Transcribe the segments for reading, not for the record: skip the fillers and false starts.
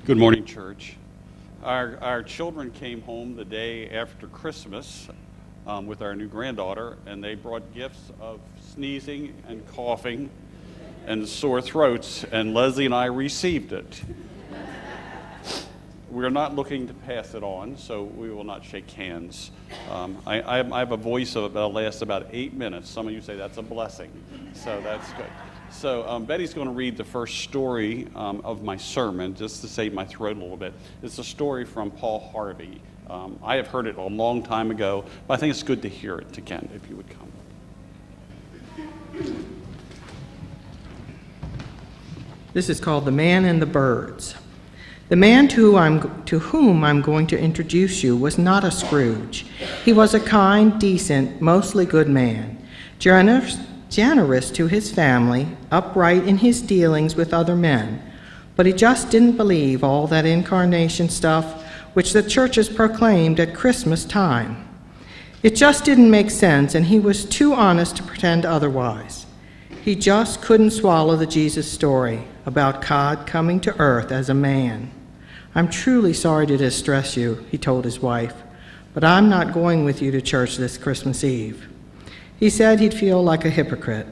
Good morning, church. Our children came home the day after Christmas with our new granddaughter, and they brought gifts of sneezing and coughing and sore throats, and Leslie and I received it. We're not looking to pass it on, so we will not shake hands. I have a voice that'll last about 8 minutes. Some of you say that's a blessing, so that's good. So Betty's going to read the first story of my sermon, just to save my throat a little bit. It's a story from Paul Harvey. I have heard it a long time ago, but I think it's good to hear it again, if you would come. This is called The Man and the Birds. The man to whom I'm going to introduce you was not a Scrooge. He was a kind, decent, mostly good man, generous to his family, upright in his dealings with other men, but he just didn't believe all that incarnation stuff which the churches proclaimed at Christmas time. It just didn't make sense, and he was too honest to pretend otherwise. He just couldn't swallow the Jesus story about God coming to earth as a man. "I'm truly sorry to distress you," he told his wife, "but I'm not going with you to church this Christmas Eve." He said he'd feel like a hypocrite,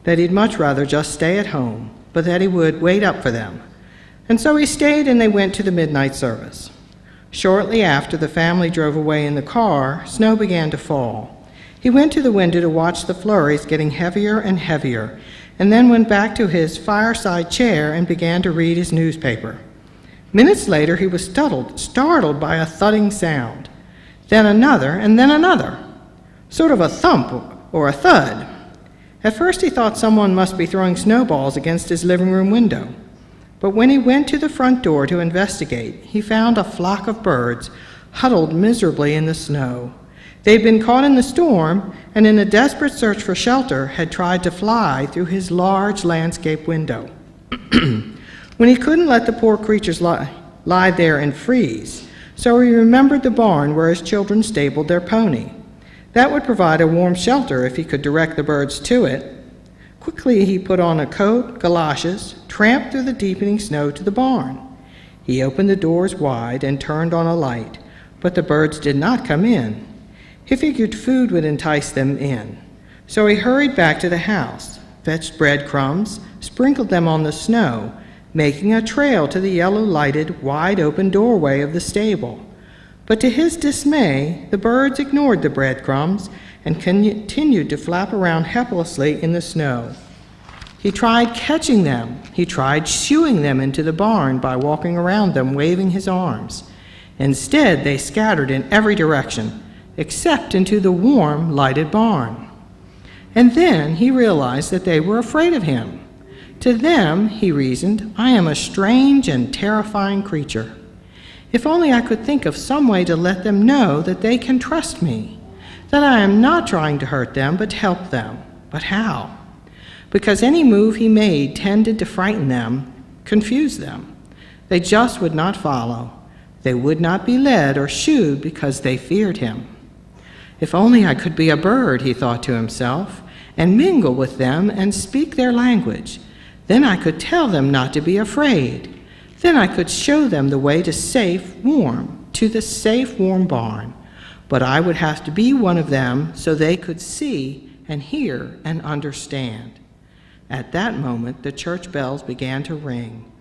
that he'd much rather just stay at home, but that he would wait up for them. And so he stayed, and they went to the midnight service. Shortly after the family drove away in the car, snow began to fall. He went to the window to watch the flurries getting heavier and heavier, and then went back to his fireside chair and began to read his newspaper. Minutes later, he was startled by a thudding sound, then another, and then another, sort of a thump or a thud. At first he thought someone must be throwing snowballs against his living room window. But when he went to the front door to investigate, he found a flock of birds huddled miserably in the snow. They'd been caught in the storm, and in a desperate search for shelter had tried to fly through his large landscape window. When he couldn't let the poor creatures lie there and freeze, so he remembered the barn where his children stabled their pony. That would provide a warm shelter if he could direct the birds to it. Quickly he put on a coat, galoshes, tramped through the deepening snow to the barn. He opened the doors wide and turned on a light, but the birds did not come in. He figured food would entice them in. So he hurried back to the house, fetched breadcrumbs, sprinkled them on the snow, making a trail to the yellow-lighted, wide-open doorway of the stable. But to his dismay, the birds ignored the breadcrumbs and continued to flap around helplessly in the snow. He tried catching them. He tried shooing them into the barn by walking around them, waving his arms. Instead, they scattered in every direction, except into the warm, lighted barn. And then he realized that they were afraid of him. To them, he reasoned, I am a strange and terrifying creature. If only I could think of some way to let them know that they can trust me, that I am not trying to hurt them, but to help them. But how? Because any move he made tended to frighten them, confuse them. They just would not follow. They would not be led or shooed because they feared him. If only I could be a bird, he thought to himself, and mingle with them and speak their language. Then I could tell them not to be afraid. Then I could show them the way to the safe, warm barn. But I would have to be one of them so they could see and hear and understand. At that moment, the church bells began to ring.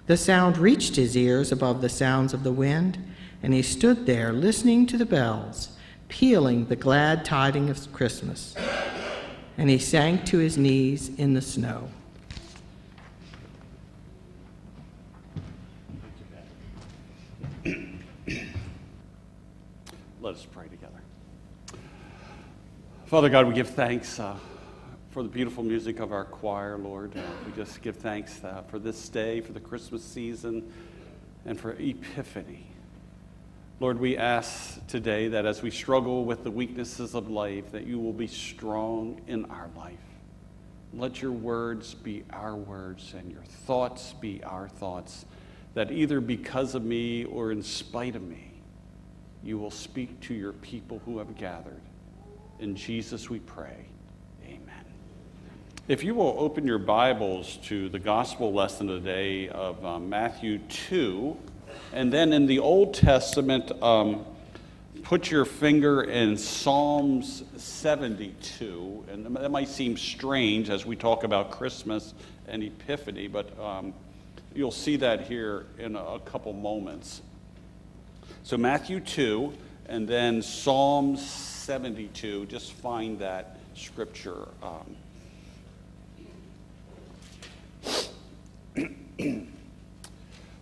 The sound reached his ears above the sounds of the wind, and he stood there listening to the bells, pealing the glad tidings of Christmas. And he sank to his knees in the snow. Let us pray together. Father God, we give thanks for the beautiful music of our choir, Lord. We just give thanks for this day, for the Christmas season, and for Epiphany. Lord, we ask today that as we struggle with the weaknesses of life, that you will be strong in our life. Let your words be our words and your thoughts be our thoughts, that either because of me or in spite of me, you will speak to your people who have gathered. In Jesus we pray. Amen. If you will open your Bibles to the gospel lesson today of Matthew 2, and then in the Old Testament, put your finger in Psalms 72. And that might seem strange as we talk about Christmas and Epiphany, but you'll see that here in a couple moments. So Matthew 2, and then Psalms 72, just find that scripture.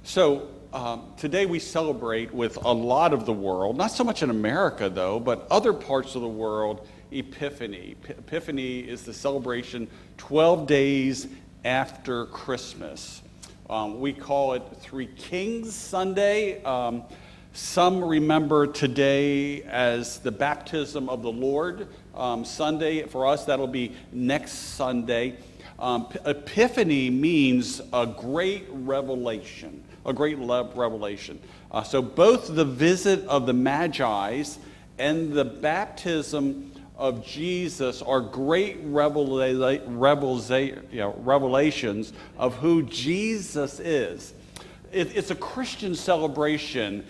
So today we celebrate with a lot of the world, not so much in America though, but other parts of the world, Epiphany. Epiphany is the celebration 12 days after Christmas. We call it Three Kings Sunday. Some remember today as the baptism of the Lord Sunday. For us, that'll be next Sunday. Epiphany means a great revelation, So both the visit of the Magi's and the baptism of Jesus are great revelations of who Jesus is. It's a Christian celebration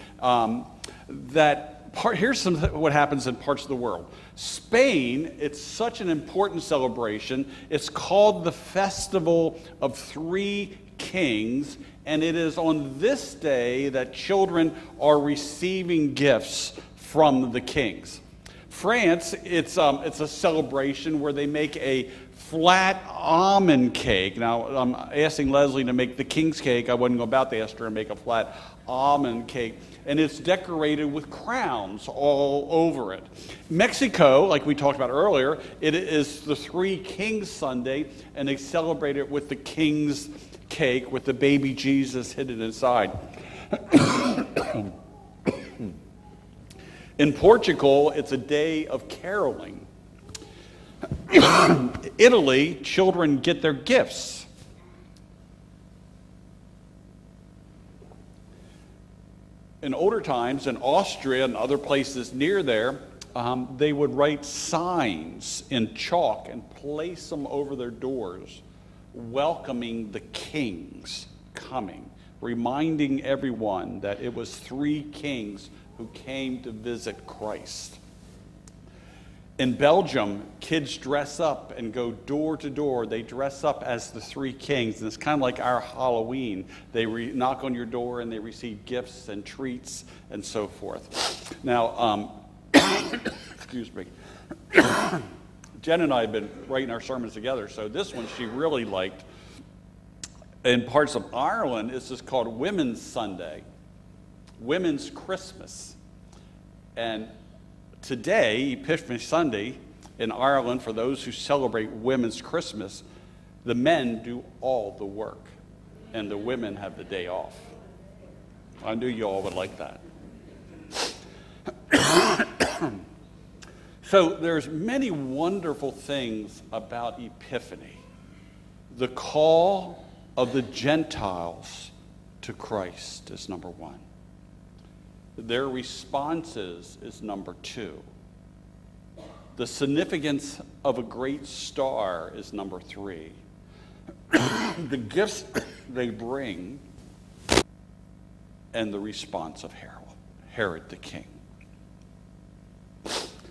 here's what happens in parts of the world. Spain, it's such an important celebration. It's called the Festival of Three Kings, and it is on this day that children are receiving gifts from the kings. France, it's a celebration where they make a flat almond cake. Now, I'm asking Leslie to make the king's cake. I wasn't about to ask her to make a flat almond cake. And it's decorated with crowns all over it. Mexico, like we talked about earlier, it is the Three Kings Sunday, and they celebrate it with the king's cake with the baby Jesus hidden inside. In Portugal, it's a day of caroling. Italy, children get their gifts. In older times, in Austria and other places near there, they would write signs in chalk and place them over their doors, welcoming the kings coming, reminding everyone that it was three kings who came to visit Christ. In Belgium, kids dress up and go door to door. They dress up as the three kings, and it's kind of like our Halloween. They knock on your door and they receive gifts and treats and so forth. Now, excuse me. Jen and I have been writing our sermons together, so this one she really liked. In parts of Ireland, it's just called Women's Sunday, Women's Christmas. And today, Epiphany Sunday, in Ireland, for those who celebrate Women's Christmas, the men do all the work, and the women have the day off. I knew you all would like that. So there's many wonderful things about Epiphany. The call of the Gentiles to Christ is number one. Their responses is number two. The significance of a great star is number three. The gifts they bring, and the response of Herod the king.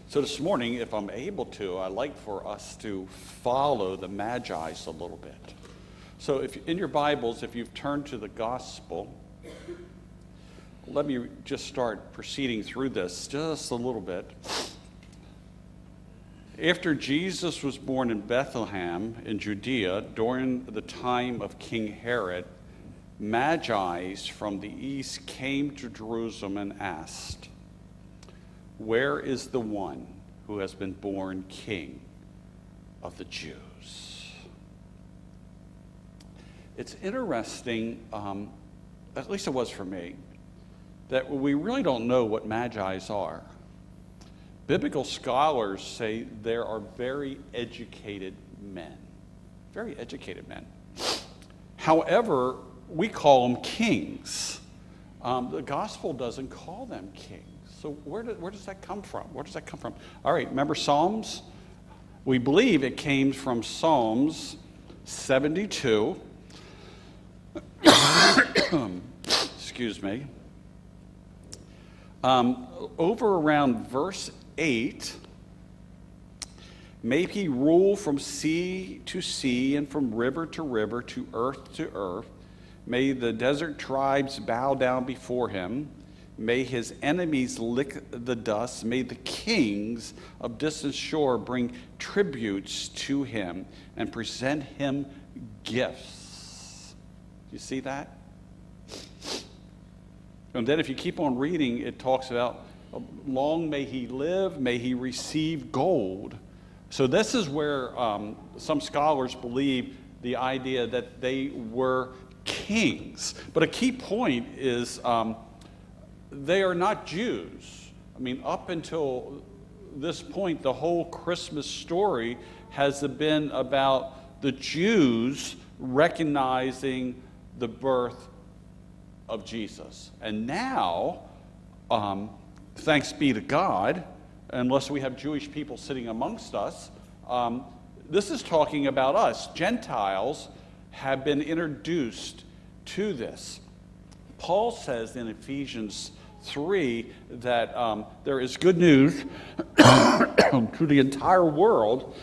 So this morning, if I'm able to, I'd like for us to follow the Magi's a little bit. So if in your Bibles, if you've turned to the gospel, let me just start proceeding through this just a little bit. After Jesus was born in Bethlehem in Judea during the time of King Herod, Magi's from the east came to Jerusalem and asked, "Where is the one who has been born King of the Jews?" It's interesting, at least it was for me, that we really don't know what Magi's are. Biblical scholars say there are very educated men. Very educated men. However, we call them kings. The gospel doesn't call them kings. So where does that come from? Where does that come from? All right, remember Psalms? We believe it came from Psalms 72. Excuse me. Over around verse 8, may he rule from sea to sea and from river to river to earth. May the desert tribes bow down before him. May his enemies lick the dust. May the kings of distant shore bring tributes to him and present him gifts. You see that? And then if you keep on reading, it talks about long may he live, may he receive gold. So this is where some scholars believe the idea that they were kings. But a key point is they are not Jews. I mean, up until this point, the whole Christmas story has been about the Jews recognizing the birth of Jesus. And now, thanks be to God, unless we have Jewish people sitting amongst us, this is talking about us. Gentiles have been introduced to this. Paul says in Ephesians 3 that there is good news to the entire world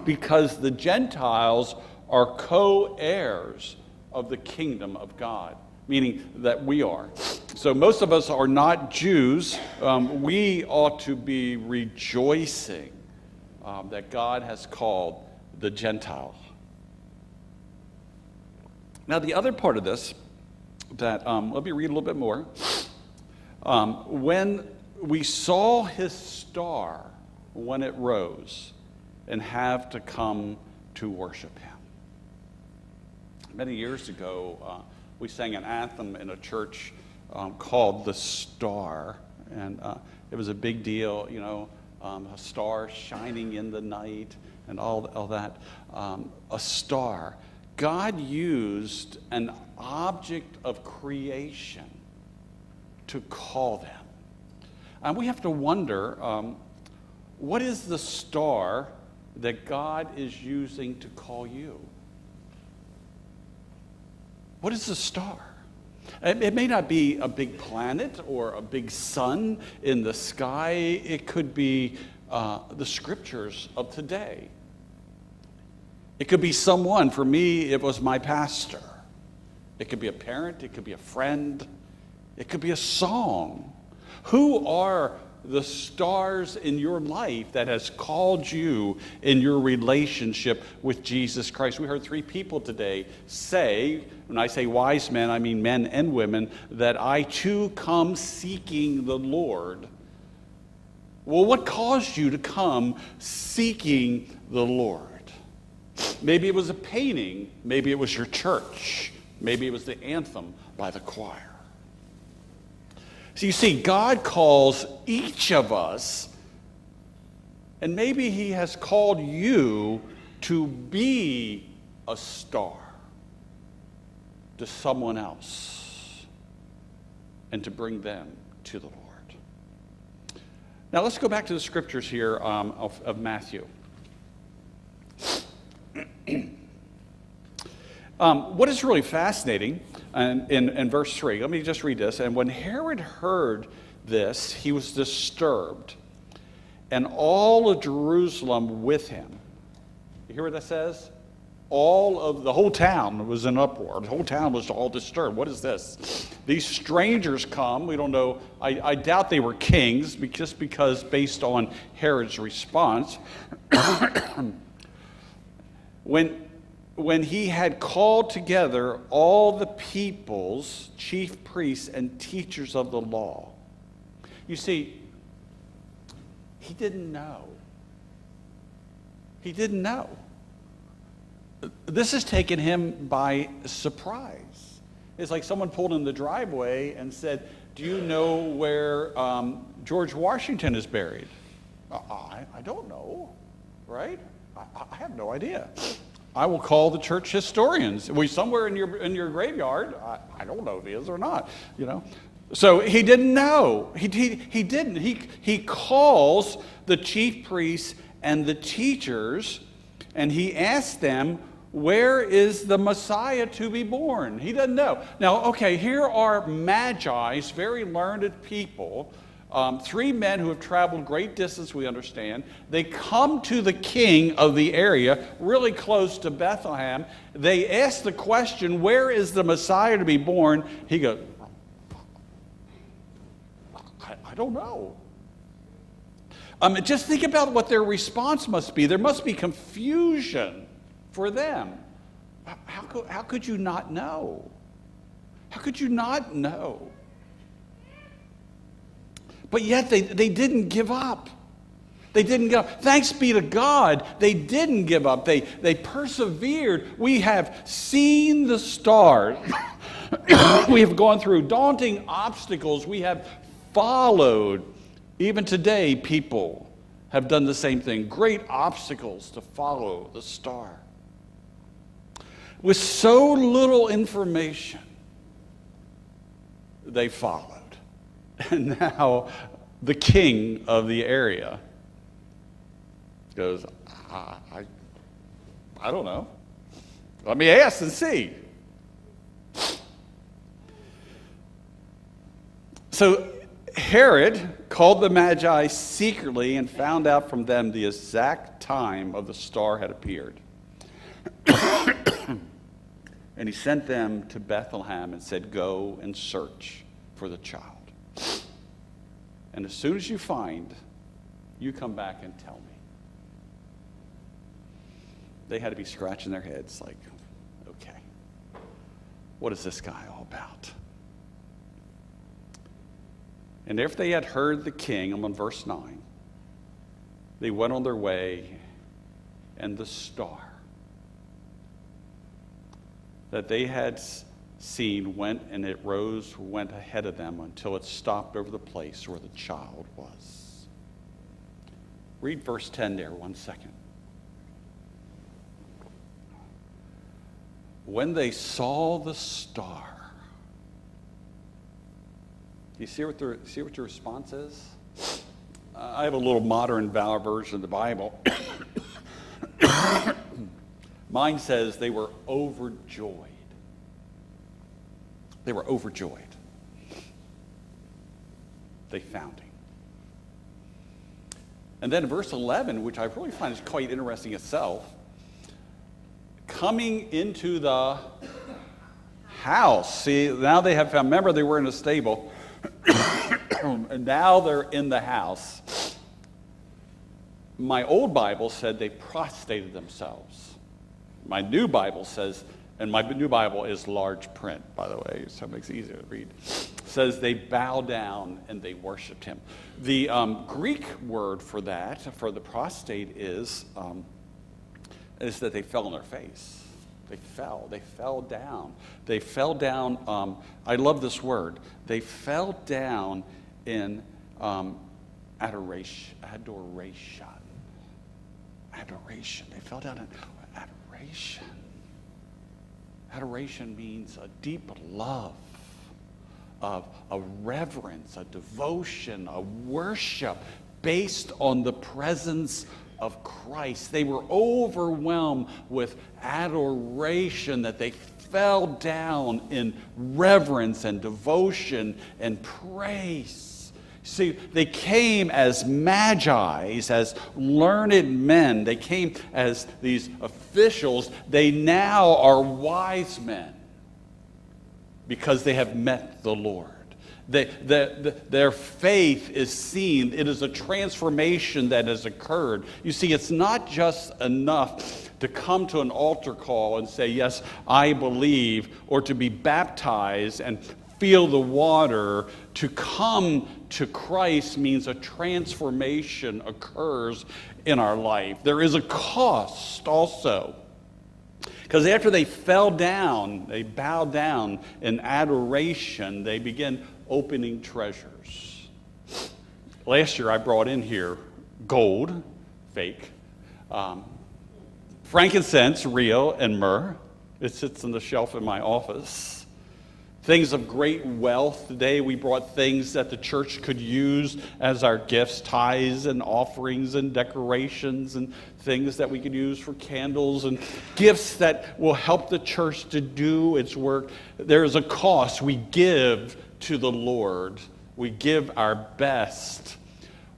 because the Gentiles are co-heirs of the kingdom of God, meaning that we are. So most of us are not Jews. We ought to be rejoicing that God has called the Gentile. Now the other part of this that, let me read a little bit more. When we saw his star when it rose and have to come to worship him. Many years ago, we sang an anthem in a church called The Star, and it was a big deal, you know, a star shining in the night and all that. A star. God used an object of creation to call them. And we have to wonder, what is the star that God is using to call you? What is the star? It may not be a big planet or a big sun in the sky. It could be the scriptures of today. It could be someone. For me, it was my pastor. It could be a parent. It could be a friend. It could be a song. Who are the stars in your life that has called you in your relationship with Jesus Christ? We heard 3 people today say, when I say wise men, I mean men and women, that I too come seeking the Lord. Well, what caused you to come seeking the Lord? Maybe it was a painting. Maybe it was your church. Maybe it was the anthem by the choir. So you see, God calls each of us, and maybe he has called you to be a star to someone else and to bring them to the Lord. Now let's go back to the scriptures here of Matthew. What is really fascinating in verse 3, let me just read this. And when Herod heard this, he was disturbed, and all of Jerusalem with him. You hear what that says? The whole town was in uproar. The whole town was all disturbed. What is this? These strangers come. We don't know. I doubt they were kings, just because based on Herod's response. When he had called together all the people's chief priests and teachers of the law. You see, he didn't know. He didn't know. This has taken him by surprise. It's like someone pulled in the driveway and said, "Do you know where George Washington is buried?" I don't know, right? I have no idea. I will call the church historians. Are we somewhere in your graveyard? I don't know if he is or not. You know, so he didn't know. He didn't. He calls the chief priests and the teachers, and he asked them, where is the Messiah to be born? He doesn't know. Now, okay, here are magi, very learned people, 3 men who have traveled great distance, we understand. They come to the king of the area, really close to Bethlehem. They ask the question, where is the Messiah to be born? He goes, I don't know. Just think about what their response must be. There must be confusion for them. How could you not know? How could you not know? But yet they didn't give up. They didn't give up. Thanks be to God, they didn't give up. They persevered. We have seen the stars. We have gone through daunting obstacles. We have followed. Even today, people have done the same thing. Great obstacles to follow the star. With so little information, they followed. And now the king of the area goes, I don't know. Let me ask and see. So Herod called the Magi secretly and found out from them the exact time of the star had appeared. And he sent them to Bethlehem and said, go and search for the child. And as soon as you find, you come back and tell me. They had to be scratching their heads like, okay, what is this guy all about? And if they had heard the king, I'm on verse 9, they went on their way, and the star that they had seen went, and it went ahead of them until it stopped over the place where the child was. Read verse 10 there, 1 second. When they saw the star, you see what your response is? I have a little modern Valor version of the Bible. Mine says they were overjoyed. They were overjoyed. They found him. And then in verse 11, which I really find is quite interesting itself, coming into the house. See, now they have found, remember they were in a stable, and now they're in the house. My old Bible said they prostrated themselves. My new Bible says, and my new Bible is large print, by the way, so it makes it easier to read, says they bow down and they worshiped him. The Greek word for that, for the prostrate, is that they fell on their face. They fell down. They fell down, I love this word, they fell down in adoration. They fell down in adoration. Adoration means a deep love, of a reverence, a devotion, a worship based on the presence of Christ. They were overwhelmed with adoration that they fell down in reverence and devotion and praise. See, they came as magi, as learned men. They came as these officials. They now are wise men because they have met the Lord. Their faith is seen. It is a transformation that has occurred. You see, it's not just enough to come to an altar call and say, yes, I believe, or to be baptized and feel the water. To come to Christ means a transformation occurs in our life. There is a cost also. Because after they fell down, they bowed down in adoration, they began opening treasures. Last year I brought in here gold, fake, frankincense, real, and myrrh. It sits on the shelf in my office. things of great wealth. Today we brought things that the church could use as our gifts, tithes and offerings and decorations and things that we could use for candles and gifts that will help the church to do its work. There is a cost. We give to the Lord. We give our best.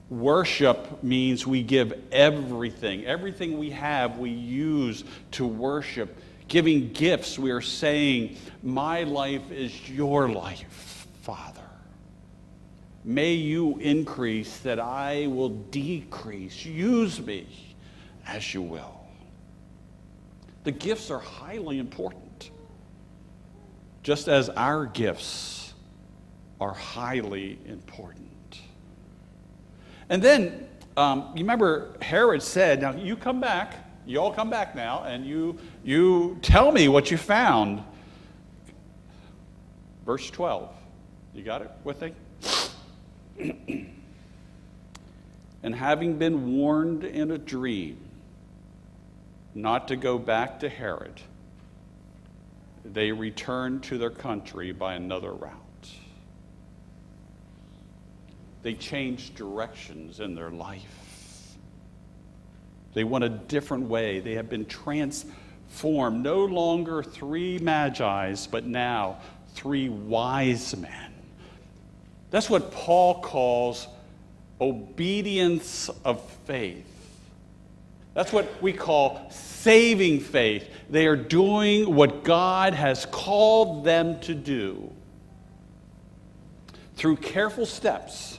Worship means we give everything. Everything we have, we use to worship. Giving gifts, we are saying, my life is your life, Father. May you increase that I will decrease. Use me as you will. The gifts are highly important, just as our gifts are highly important. And then, you remember Herod said, now you come back. You all come back now, and you tell me what you found. Verse 12. You got it with me? And having been warned in a dream not to go back to Herod, they returned to their country by another route. They changed directions in their life. They went a different way. They have been transformed. No longer 3 magi's, but now 3 wise men. That's what Paul calls obedience of faith. That's what we call saving faith. They are doing what God has called them to do. Through careful steps,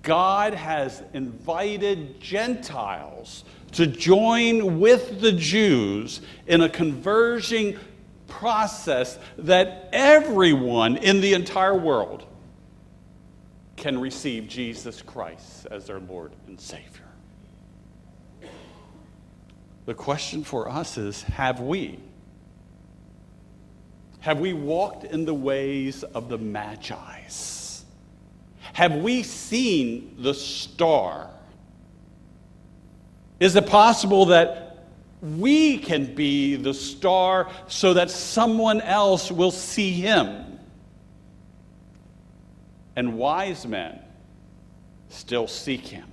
God has invited Gentiles to join with the Jews in a conversion process that everyone in the entire world can receive Jesus Christ as their Lord and Savior. The question for us is, have we? Have we walked in the ways of the Magi's? Have we seen the star? Is it possible that we can be the star so that someone else will see him? And wise men still seek him.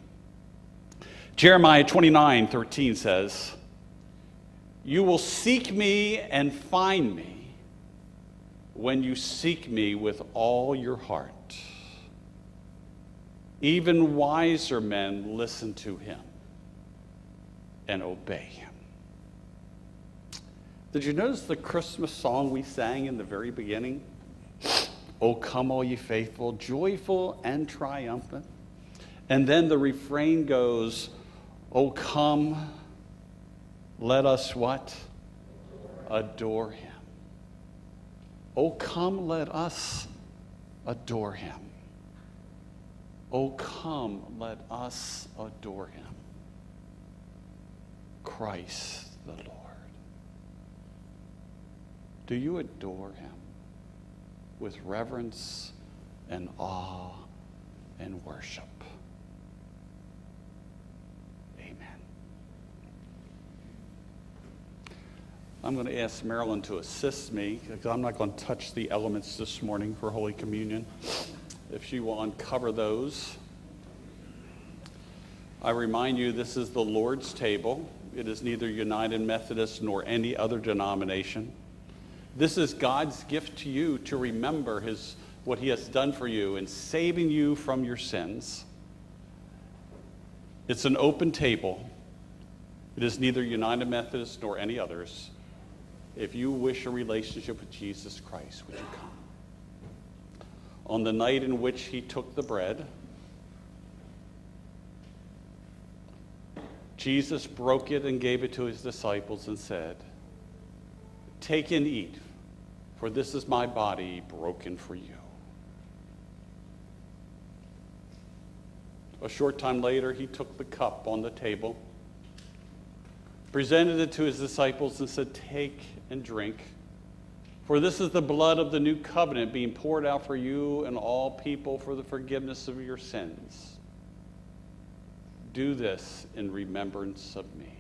Jeremiah 29:13 says, "You will seek me and find me when you seek me with all your heart." Even wiser men listen to him and obey him. Did you notice the Christmas song we sang in the very beginning? "O come, all ye faithful, joyful and triumphant." And then the refrain goes, "O come, let us" what? Adore him. "O come, let us adore him." "O come, let us adore him." Christ the Lord. Do you adore him with reverence and awe and worship? Amen. I'm going to ask Marilyn to assist me, because I'm not going to touch the elements this morning for Holy Communion. If she will uncover those. I remind you, this is the Lord's table. It is neither United Methodist nor any other denomination. This is God's gift to you to remember what he has done for you in saving you from your sins. It's an open table. It is neither United Methodist nor any others. If you wish a relationship with Jesus Christ, would you come? On the night in which he took the bread, Jesus broke it and gave it to his disciples and said, "Take and eat, for this is my body broken for you." A short time later, he took the cup on the table, presented it to his disciples and said, "Take and drink. For this is the blood of the new covenant being poured out for you and all people for the forgiveness of your sins. Do this in remembrance of me."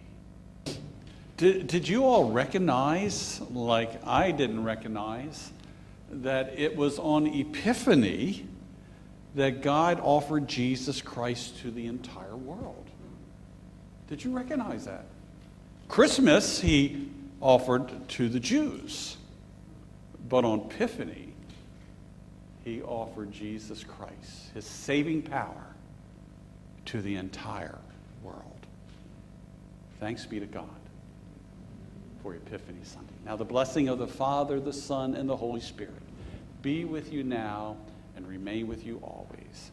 Did you all recognize, like I didn't recognize, that it was on Epiphany that God offered Jesus Christ to the entire world. Did you recognize that? Christmas, he offered to the Jews. But on Epiphany, he offered Jesus Christ, his saving power, to the entire world. Thanks be to God for Epiphany Sunday. Now the blessing of the Father, the Son, and the Holy Spirit be with you now and remain with you always.